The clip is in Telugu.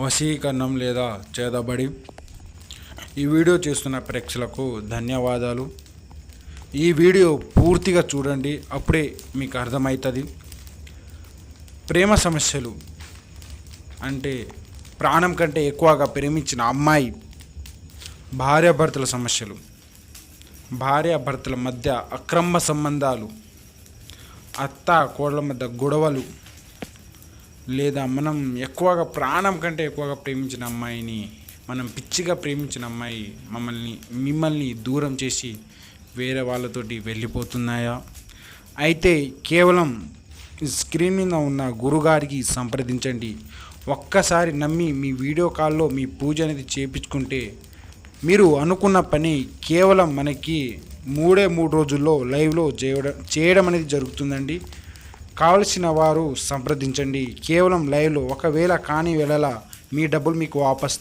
వశీకరణం లేదా చేతబడి. ఈ వీడియో చేస్తున్న ప్రేక్షకులకు ధన్యవాదాలు. ఈ వీడియో పూర్తిగా చూడండి, అప్పుడే మీకు అర్థమవుతుంది. ప్రేమ సమస్యలు అంటే ప్రాణం కంటే ఎక్కువగా ప్రేమించిన అమ్మాయి, భార్యాభర్తల సమస్యలు, భార్యాభర్తల మధ్య అక్రమ సంబంధాలు, అత్త కోడల మధ్య గొడవలు, లేదా మనం ఎక్కువగా ప్రాణం కంటే ఎక్కువగా ప్రేమించిన అమ్మాయిని, మనం పిచ్చిగా ప్రేమించిన అమ్మాయి మిమ్మల్ని దూరం చేసి వేరే వాళ్ళతోటి వెళ్ళిపోతున్నాయా? అయితే కేవలం స్క్రీన్ మీద ఉన్న గురుగారికి సంప్రదించండి. ఒక్కసారి నమ్మి మీ వీడియో కాల్లో మీ పూజ అనేది చేయించుకుంటే మీరు అనుకున్న పని కేవలం మనకి 3 రోజుల్లో లైవ్లో చేయడం అనేది జరుగుతుందండి. కావలసిన వారు సంప్రదించండి. కేవలం లైవ్లో ఒకవేళ కాని వేళలా మీ డబ్బులు మీకు వాపస్